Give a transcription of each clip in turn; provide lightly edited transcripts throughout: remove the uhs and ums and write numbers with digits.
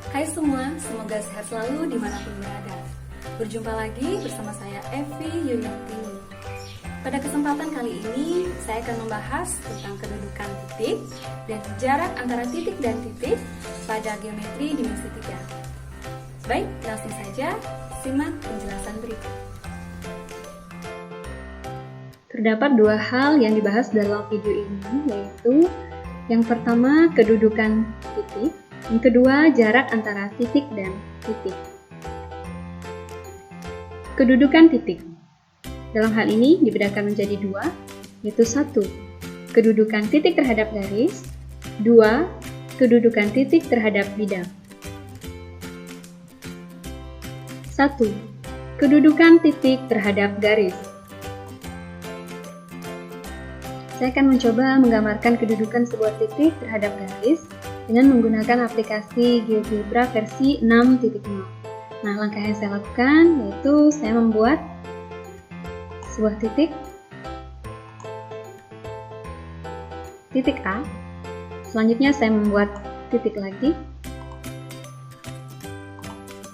Hai semua, semoga sehat selalu dimanapun berada. Berjumpa lagi bersama saya Evi Yuyantini. Pada kesempatan kali ini, saya akan membahas tentang kedudukan titik dan jarak antara titik dan titik pada geometri dimensi 3. Baik, langsung saja simak penjelasan berikut. Terdapat dua hal yang dibahas dalam video ini, yaitu yang pertama kedudukan titik, yang kedua jarak antara titik dan titik. Kedudukan titik dalam hal ini dibedakan menjadi dua, yaitu 1. Kedudukan titik terhadap garis, 2. Kedudukan titik terhadap bidang. 1. Kedudukan titik terhadap garis. Saya akan mencoba menggambarkan kedudukan sebuah titik terhadap garis dengan menggunakan aplikasi GeoGebra versi 6.0. Nah, langkah yang saya lakukan yaitu saya membuat sebuah titik A. Selanjutnya saya membuat titik lagi,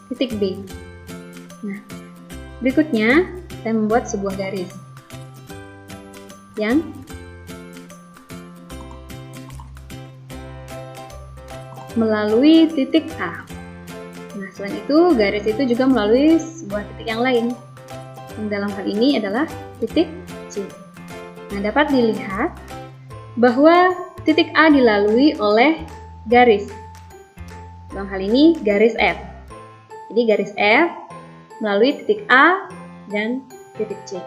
titik B. Nah, berikutnya saya membuat sebuah garis yang melalui titik A. Nah, selain itu, garis itu juga melalui sebuah titik yang lain. Yang dalam hal ini adalah titik C. Nah, dapat dilihat bahwa titik A dilalui oleh garis. Dalam hal ini, garis F. Jadi, garis F melalui titik A dan titik C.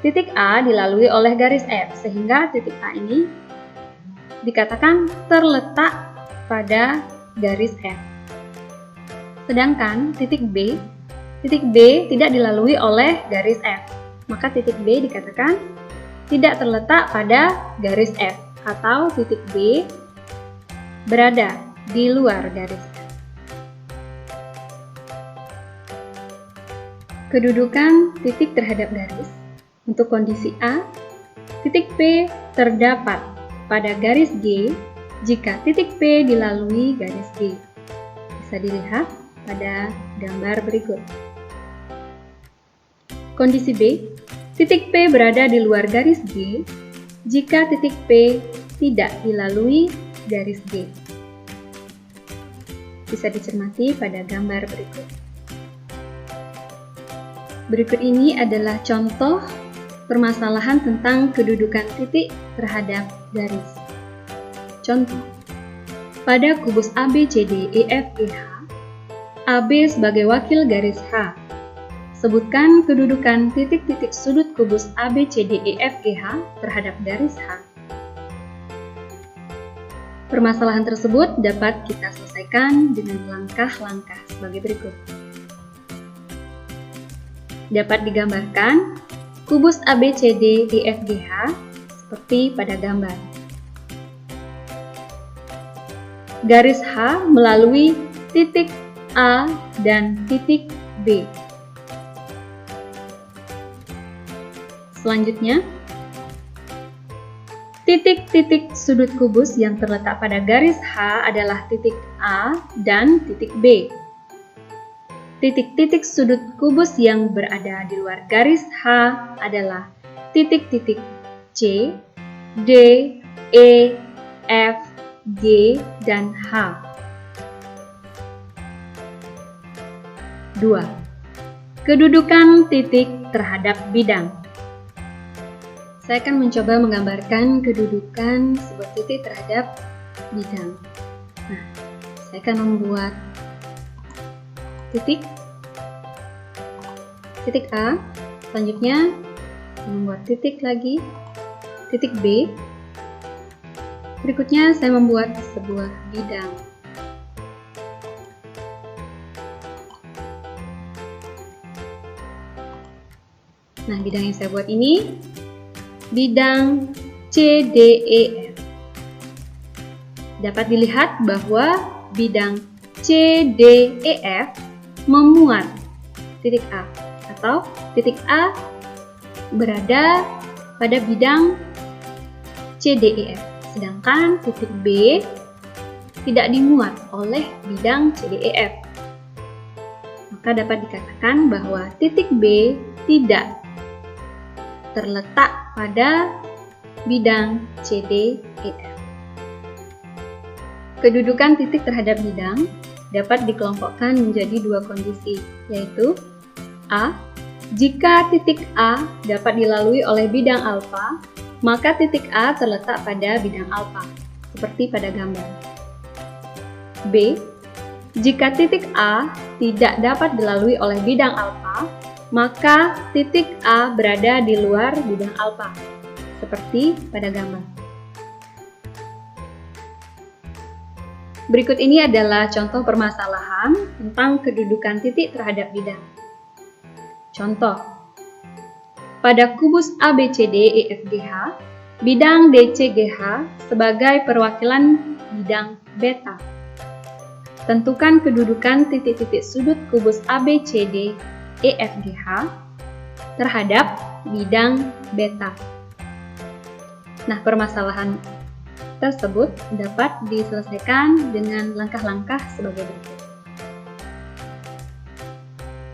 Titik A dilalui oleh garis F, sehingga titik A ini dikatakan terletak pada garis F. Sedangkan titik B tidak dilalui oleh garis F, maka titik B dikatakan tidak terletak pada garis F, atau titik B berada di luar garis F. Kedudukan titik terhadap garis. Untuk kondisi A, titik P terdapat pada garis G jika titik P dilalui garis G. Bisa dilihat pada gambar berikut. Kondisi B, titik P berada di luar garis G jika titik P tidak dilalui garis G. Bisa dicermati pada gambar berikut. Berikut ini adalah contoh permasalahan tentang kedudukan titik terhadap garis. Contoh, pada kubus ABCDEFGH, AB sebagai wakil garis H. Sebutkan kedudukan titik-titik sudut kubus ABCDEFGH terhadap garis H. Permasalahan tersebut dapat kita selesaikan dengan langkah-langkah sebagai berikut. Dapat digambarkan kubus ABCDEFGH seperti pada gambar. Garis H melalui titik A dan titik B. Selanjutnya, titik-titik sudut kubus yang terletak pada garis H adalah titik A dan titik B. Titik-titik sudut kubus yang berada di luar garis H adalah titik-titik C, D, E, F, G, dan H. 2. Kedudukan titik terhadap bidang. Saya akan mencoba menggambarkan kedudukan sebuah titik terhadap bidang. Nah, saya akan membuat titik A, selanjutnya membuat titik lagi, titik B. Berikutnya saya membuat sebuah bidang. Nah, bidang yang saya buat ini bidang CDEF. Dapat dilihat bahwa bidang CDEF memuat titik A, atau titik A berada pada bidang CDEF. Sedangkan titik B tidak dimuat oleh bidang CDEF. Maka dapat dikatakan bahwa titik B tidak terletak pada bidang CDEF. Kedudukan titik terhadap bidang dapat dikelompokkan menjadi dua kondisi, yaitu A. Jika titik A dapat dilalui oleh bidang alfa, maka titik A terletak pada bidang alfa, seperti pada gambar. B. Jika titik A tidak dapat dilalui oleh bidang alfa, maka titik A berada di luar bidang alfa, seperti pada gambar. Berikut ini adalah contoh permasalahan tentang kedudukan titik terhadap bidang. Contoh, pada kubus ABCD EFGH, bidang DCGH sebagai perwakilan bidang beta. Tentukan kedudukan titik-titik sudut kubus ABCD EFGH terhadap bidang beta. Nah, permasalahan tersebut dapat diselesaikan dengan langkah-langkah sebagai berikut.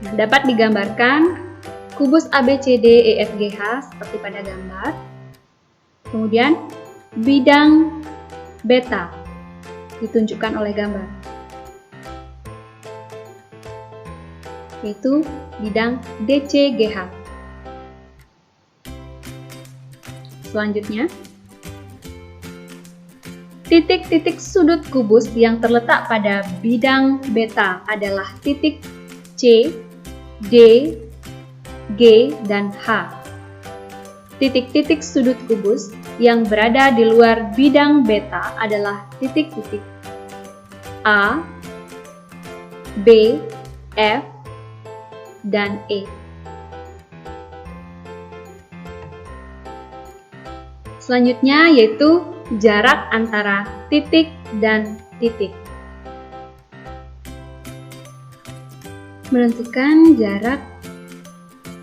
Nah, dapat digambarkan kubus ABCD EFGH seperti pada gambar. Kemudian, bidang beta ditunjukkan oleh gambar, yaitu bidang DCGH. Selanjutnya, titik-titik sudut kubus yang terletak pada bidang beta adalah titik C, D, G, dan H. Titik-titik sudut kubus yang berada di luar bidang beta adalah titik-titik A, B, F, dan E. Selanjutnya yaitu jarak antara titik dan titik. Menentukan jarak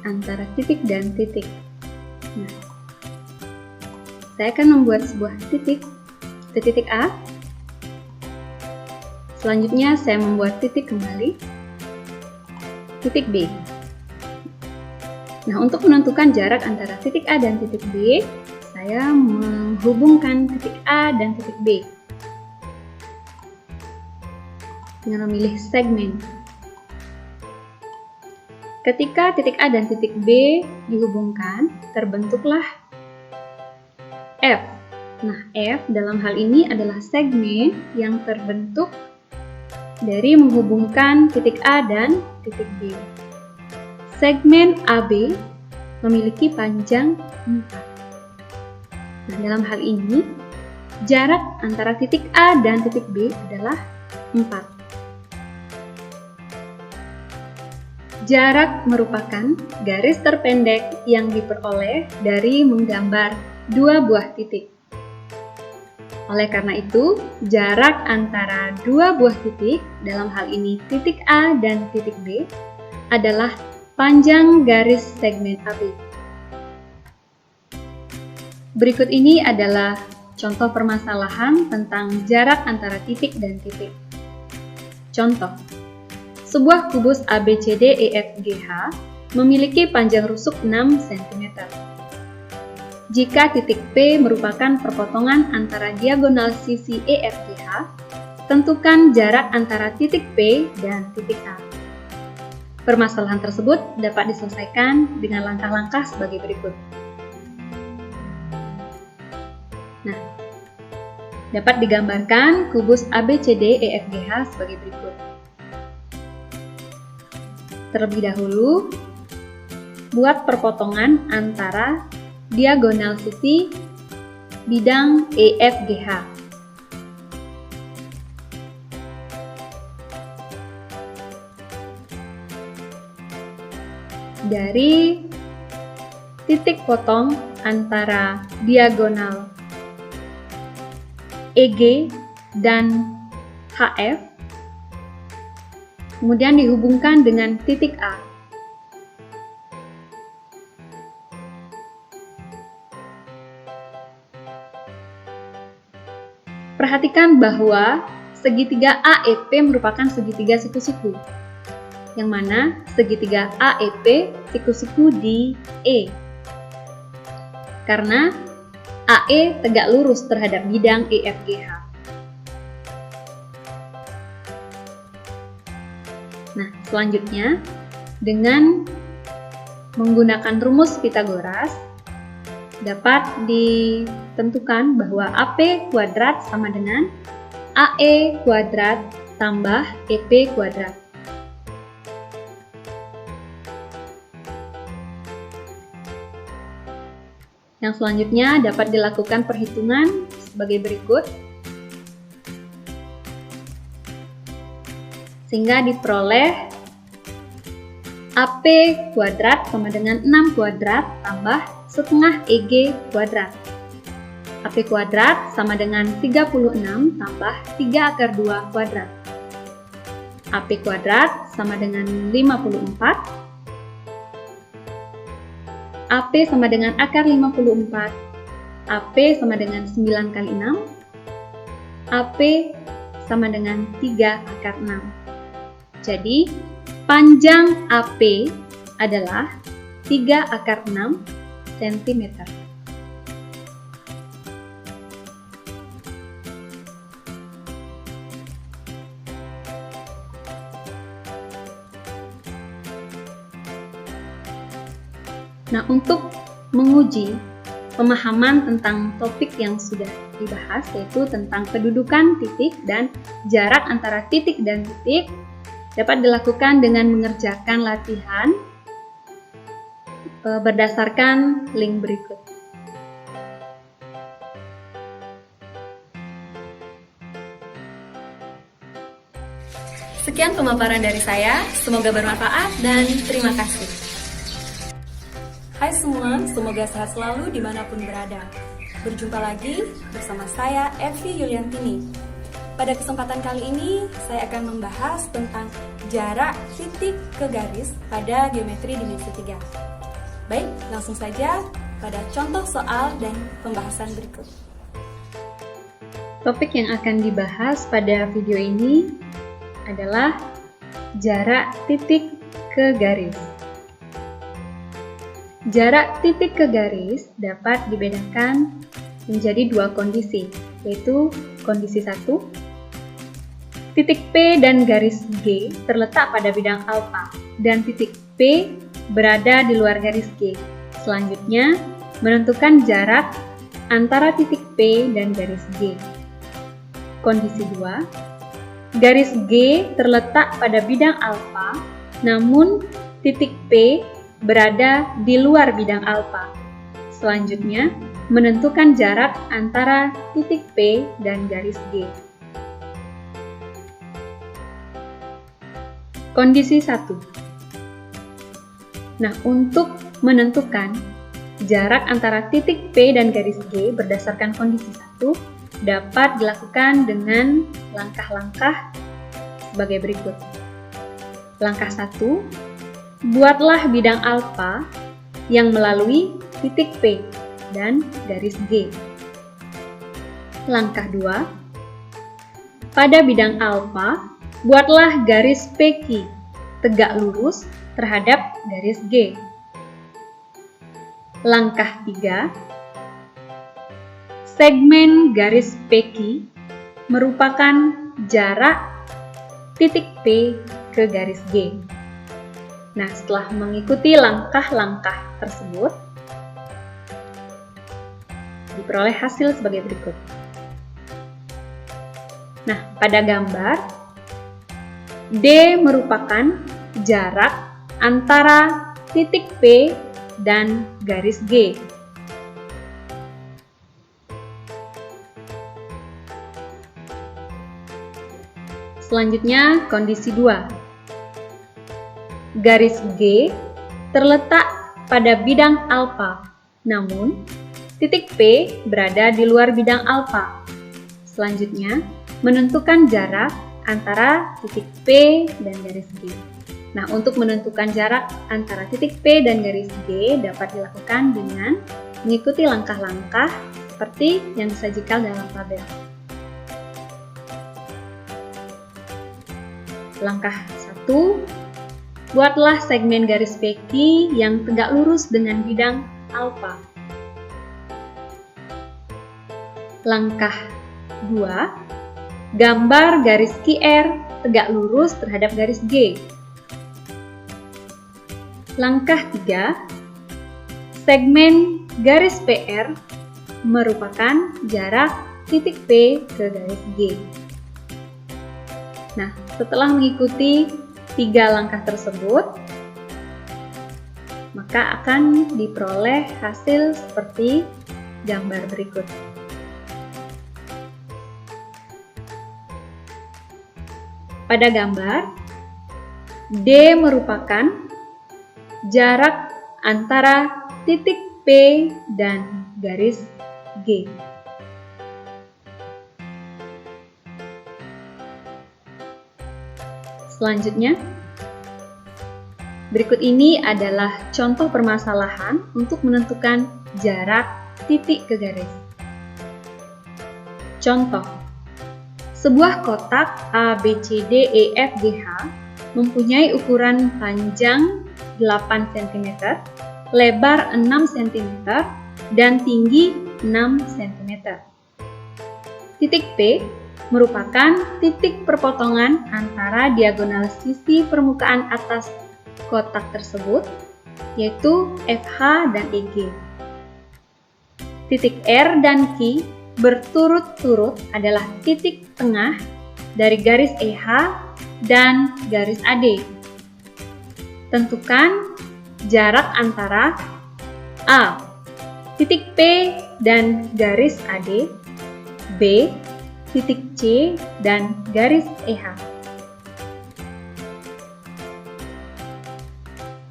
antara titik dan titik. Nah, saya akan membuat sebuah titik ke titik A. Selanjutnya saya membuat titik kembali, titik B. Nah, untuk menentukan jarak antara titik A dan titik B, saya menghubungkan titik A dan titik B dengan memilih segmen. Ketika titik A dan titik B dihubungkan, terbentuklah F. Nah, F dalam hal ini adalah segmen yang terbentuk dari menghubungkan titik A dan titik B. Segmen AB memiliki panjang 4. Nah, dalam hal ini, jarak antara titik A dan titik B adalah 4. Jarak merupakan garis terpendek yang diperoleh dari menggambar dua buah titik. Oleh karena itu, jarak antara dua buah titik, dalam hal ini titik A dan titik B, adalah panjang garis segmen AB. Berikut ini adalah contoh permasalahan tentang jarak antara titik dan titik. Contoh, sebuah kubus ABCDEFGH memiliki panjang rusuk 6 cm. Jika titik P merupakan perpotongan antara diagonal sisi EFGH, tentukan jarak antara titik P dan titik A. Permasalahan tersebut dapat diselesaikan dengan langkah-langkah sebagai berikut. Nah, dapat digambarkan kubus ABCDEFGH sebagai berikut. Terlebih dahulu, buat perpotongan antara diagonal sisi bidang EFGH. Dari titik potong antara diagonal EG dan HF, kemudian dihubungkan dengan titik A. Perhatikan bahwa segitiga AEP merupakan segitiga siku-siku, yang mana segitiga AEP siku-siku di E. Karena AE tegak lurus terhadap bidang EFGH. Nah, selanjutnya dengan menggunakan rumus Pythagoras dapat ditentukan bahwa AP kuadrat sama dengan AE kuadrat tambah EP kuadrat. Yang selanjutnya dapat dilakukan perhitungan sebagai berikut. Sehingga diperoleh AP kuadrat sama dengan 6 kuadrat tambah setengah EG kuadrat. AP kuadrat sama dengan 36 tambah 3 akar 2 kuadrat. AP kuadrat sama dengan 54. AP sama dengan akar 54, AP sama dengan 9 kali 6, AP sama dengan 3 akar 6. Jadi, panjang AP adalah 3 akar 6 cm. Nah, untuk menguji pemahaman tentang topik yang sudah dibahas, yaitu tentang kedudukan titik dan jarak antara titik dan titik, dapat dilakukan dengan mengerjakan latihan berdasarkan link berikut. Sekian pemaparan dari saya, semoga bermanfaat dan terima kasih. Hai semua, semoga sehat selalu dimanapun berada. Berjumpa lagi bersama saya, Evi Yuliantini. Pada kesempatan kali ini, saya akan membahas tentang jarak titik ke garis pada geometri dimensi 3. Baik, langsung saja pada contoh soal dan pembahasan berikut. Topik yang akan dibahas pada video ini adalah jarak titik ke garis. Jarak titik ke garis dapat dibedakan menjadi dua kondisi, yaitu kondisi 1, titik P dan garis G terletak pada bidang alfa, dan titik P berada di luar garis G. Selanjutnya, menentukan jarak antara titik P dan garis G. Kondisi 2, garis G terletak pada bidang alfa, namun titik P berada di luar bidang alfa. Selanjutnya, menentukan jarak antara titik P dan garis G. Kondisi 1. Nah, untuk menentukan jarak antara titik P dan garis G berdasarkan kondisi 1 dapat dilakukan dengan langkah-langkah sebagai berikut. Langkah 1, buatlah bidang alfa yang melalui titik P dan garis G. Langkah 2, pada bidang alfa, buatlah garis PQ tegak lurus terhadap garis G. Langkah 3, segmen garis PQ merupakan jarak titik P ke garis G. Nah, setelah mengikuti langkah-langkah tersebut, diperoleh hasil sebagai berikut. Nah, pada gambar, D merupakan jarak antara titik P dan garis G. Selanjutnya, kondisi 2. Garis G terletak pada bidang alfa, namun titik P berada di luar bidang alfa. Selanjutnya, menentukan jarak antara titik P dan garis G. Nah, untuk menentukan jarak antara titik P dan garis G dapat dilakukan dengan mengikuti langkah-langkah seperti yang disajikan dalam tabel. Langkah 1, buatlah segmen garis PQ yang tegak lurus dengan bidang alfa. Langkah 2, gambar garis QR tegak lurus terhadap garis G. Langkah 3, segmen garis PR merupakan jarak titik P ke garis G. Nah, setelah mengikuti 3 langkah tersebut, maka akan diperoleh hasil seperti gambar berikut. Pada gambar, D merupakan jarak antara titik P dan garis G. Selanjutnya, berikut ini adalah contoh permasalahan untuk menentukan jarak titik ke garis. Contoh, sebuah kotak A, B, C, D, E, F, G, H mempunyai ukuran panjang 8 cm, lebar 6 cm, dan tinggi 6 cm. Titik P merupakan titik perpotongan antara diagonal sisi permukaan atas kotak tersebut, yaitu FH dan EG. Titik R dan Q berturut-turut adalah titik tengah dari garis EH dan garis AD. Tentukan jarak antara A, titik P dan garis AD, B, titik C dan garis EH.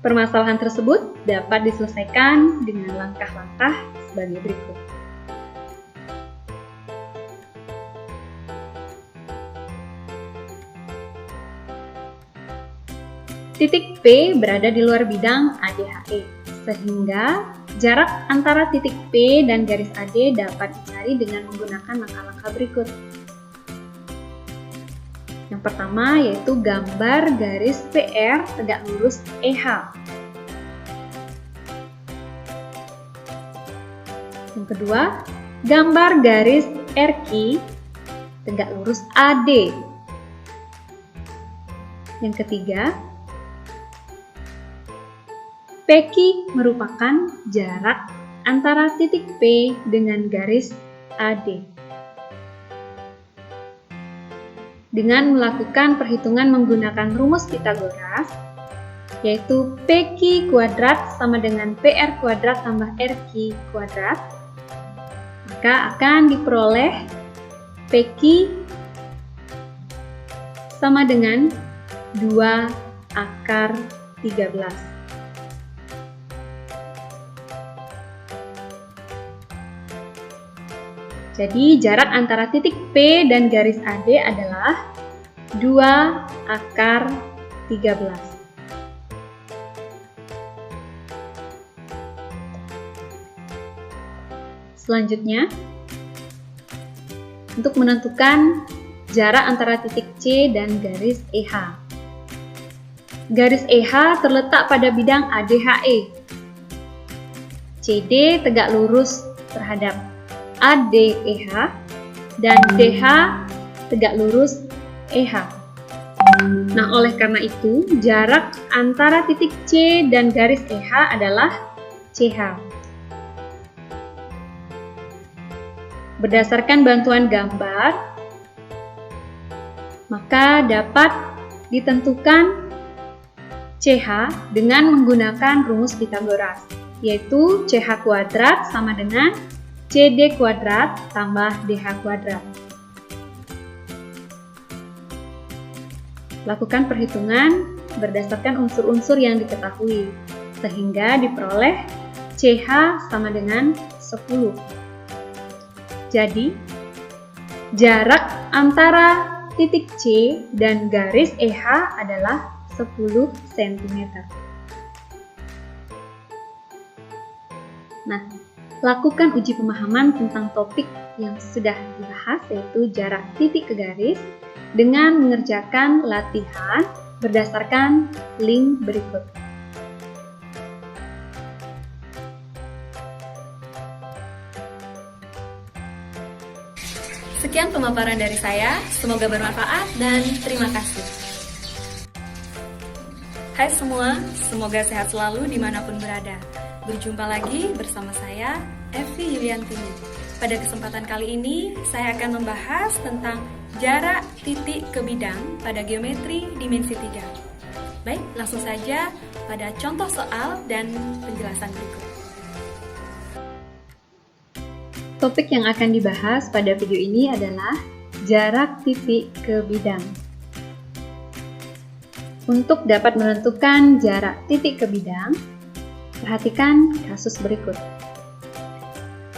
Permasalahan tersebut dapat diselesaikan dengan langkah-langkah sebagai berikut. Titik P berada di luar bidang ADHE, sehingga jarak antara titik P dan garis AD dapat dicari dengan menggunakan langkah-langkah berikut. Yang pertama yaitu gambar garis PR tegak lurus EH. Yang kedua, gambar garis RQ tegak lurus AD. Yang ketiga, PQ merupakan jarak antara titik P dengan garis AD. Dengan melakukan perhitungan menggunakan rumus Pythagoras, yaitu PQ kuadrat sama dengan PR kuadrat tambah RQ kuadrat, maka akan diperoleh PQ sama dengan 2 akar 13. Jadi jarak antara titik P dan garis AD adalah 2 akar 13. Selanjutnya, untuk menentukan jarak antara titik C dan garis EH. Garis EH terletak pada bidang ADHE. CD tegak lurus terhadap ADEH dan DH tegak lurus EH. Nah, oleh karena itu, jarak antara titik C dan garis EH adalah CH. Berdasarkan bantuan gambar, maka dapat ditentukan CH dengan menggunakan rumus Pythagoras, yaitu CH kuadrat sama dengan CD kuadrat tambah DH kuadrat. Lakukan perhitungan berdasarkan unsur-unsur yang diketahui, sehingga diperoleh CH sama dengan 10. Jadi, jarak antara titik C dan garis EH adalah 10 cm. Nah, lakukan uji pemahaman tentang topik yang sudah dibahas, yaitu jarak titik ke garis, dengan mengerjakan latihan berdasarkan link berikut. Sekian pemaparan dari saya, semoga bermanfaat dan terima kasih. Hai semua, semoga sehat selalu dimanapun berada. Berjumpa lagi bersama saya, Evi Yuliantini. Pada kesempatan kali ini, saya akan membahas tentang jarak titik ke bidang pada geometri dimensi 3. Baik, langsung saja pada contoh soal dan penjelasan berikut. Topik yang akan dibahas pada video ini adalah jarak titik ke bidang. Untuk dapat menentukan jarak titik ke bidang, perhatikan kasus berikut.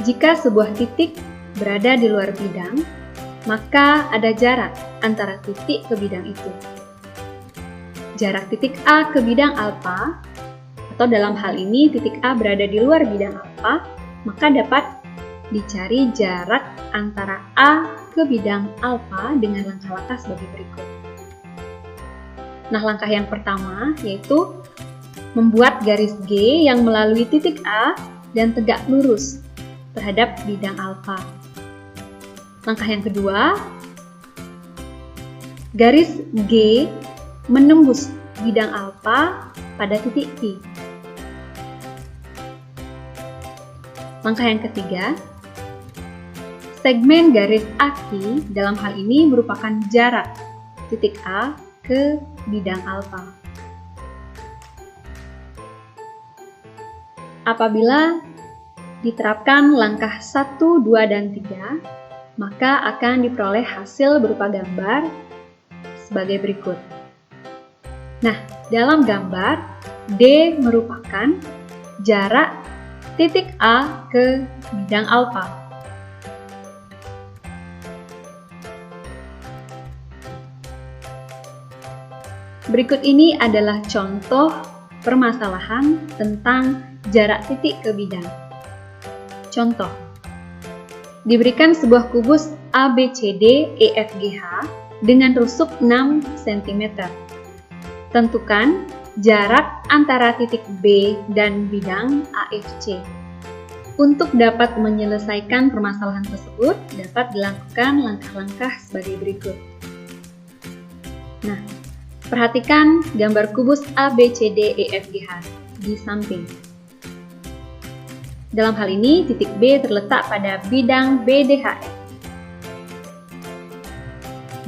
Jika sebuah titik berada di luar bidang, maka ada jarak antara titik ke bidang itu. Jarak titik A ke bidang alfa, atau dalam hal ini titik A berada di luar bidang alfa, maka dapat dicari jarak antara A ke bidang alfa dengan langkah-langkah sebagai berikut. Nah, langkah yang pertama yaitu membuat garis G yang melalui titik A dan tegak lurus terhadap bidang alfa. Langkah yang kedua, garis G menembus bidang alfa pada titik P. Langkah yang ketiga, segmen garis aki dalam hal ini merupakan jarak titik A ke bidang alfa. Apabila diterapkan langkah 1, 2, dan 3, maka akan diperoleh hasil berupa gambar sebagai berikut. Nah, dalam gambar, D merupakan jarak titik A ke bidang alfa. Berikut ini adalah contoh permasalahan tentang jarak titik ke bidang. Contoh, diberikan sebuah kubus ABCD EFGH dengan rusuk 6 cm. Tentukan jarak antara titik B dan bidang AFC. Untuk dapat menyelesaikan permasalahan tersebut, dapat dilakukan langkah-langkah sebagai berikut. Nah, perhatikan gambar kubus ABCD EFGH di samping. Dalam hal ini, titik B terletak pada bidang BDHF.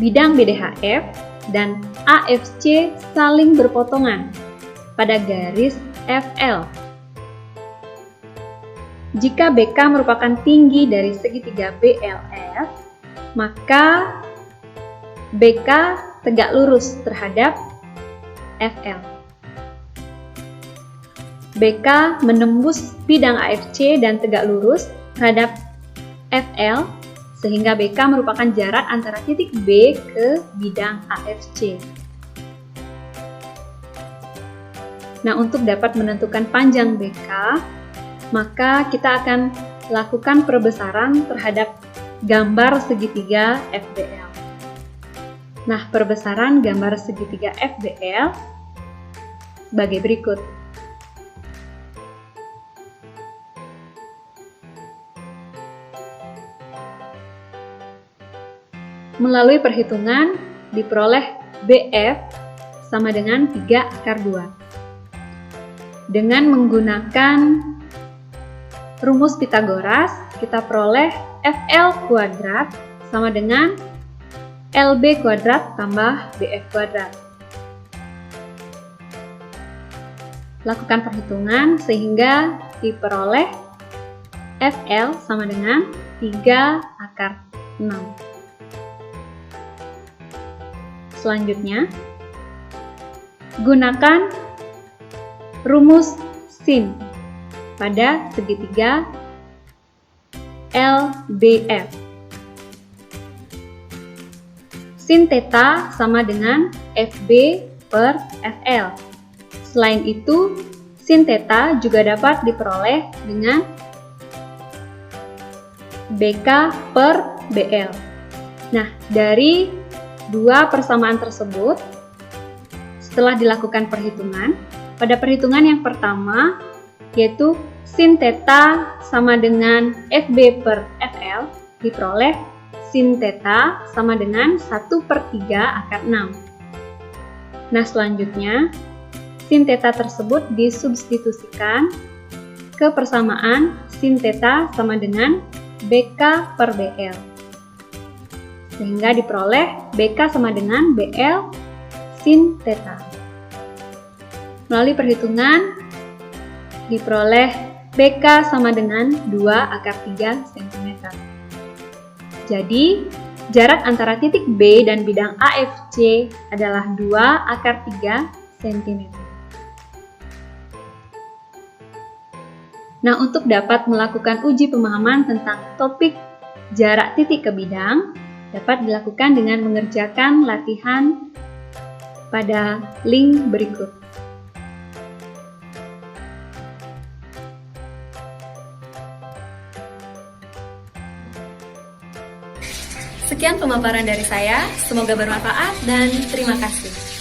Bidang BDHF dan AFC saling berpotongan pada garis FL. Jika BK merupakan tinggi dari segitiga BLF, maka BK tegak lurus terhadap FL. BK menembus bidang AFC dan tegak lurus terhadap FL, sehingga BK merupakan jarak antara titik B ke bidang AFC. Nah, untuk dapat menentukan panjang BK, maka kita akan lakukan perbesaran terhadap gambar segitiga FBL. Nah, perbesaran gambar segitiga FBL sebagai berikut. Melalui perhitungan, diperoleh BF sama dengan 3/2. Dengan menggunakan rumus Pythagoras, kita peroleh FL kuadrat sama dengan LB kuadrat tambah BF kuadrat. Lakukan perhitungan sehingga diperoleh FL sama dengan 3/6. Selanjutnya, gunakan rumus sin pada segitiga LBF. Sin theta sama dengan FB per FL. Selain itu, sin theta juga dapat diperoleh dengan BK per BL. Nah, dari dua persamaan tersebut setelah dilakukan perhitungan. Pada perhitungan yang pertama, yaitu sin theta sama dengan FB per FL, diperoleh sin theta sama dengan 1/3 akar 6. Nah, selanjutnya, sin theta tersebut disubstitusikan ke persamaan sin theta sama dengan BK per BL. Sehingga diperoleh BK sama dengan BL sin theta. Melalui perhitungan, diperoleh BK sama dengan 2/3 cm. Jadi, jarak antara titik B dan bidang AFC adalah 2/3 cm. Nah, untuk dapat melakukan uji pemahaman tentang topik jarak titik ke bidang, dapat dilakukan dengan mengerjakan latihan pada link berikut. Sekian pemaparan dari saya, semoga bermanfaat dan terima kasih.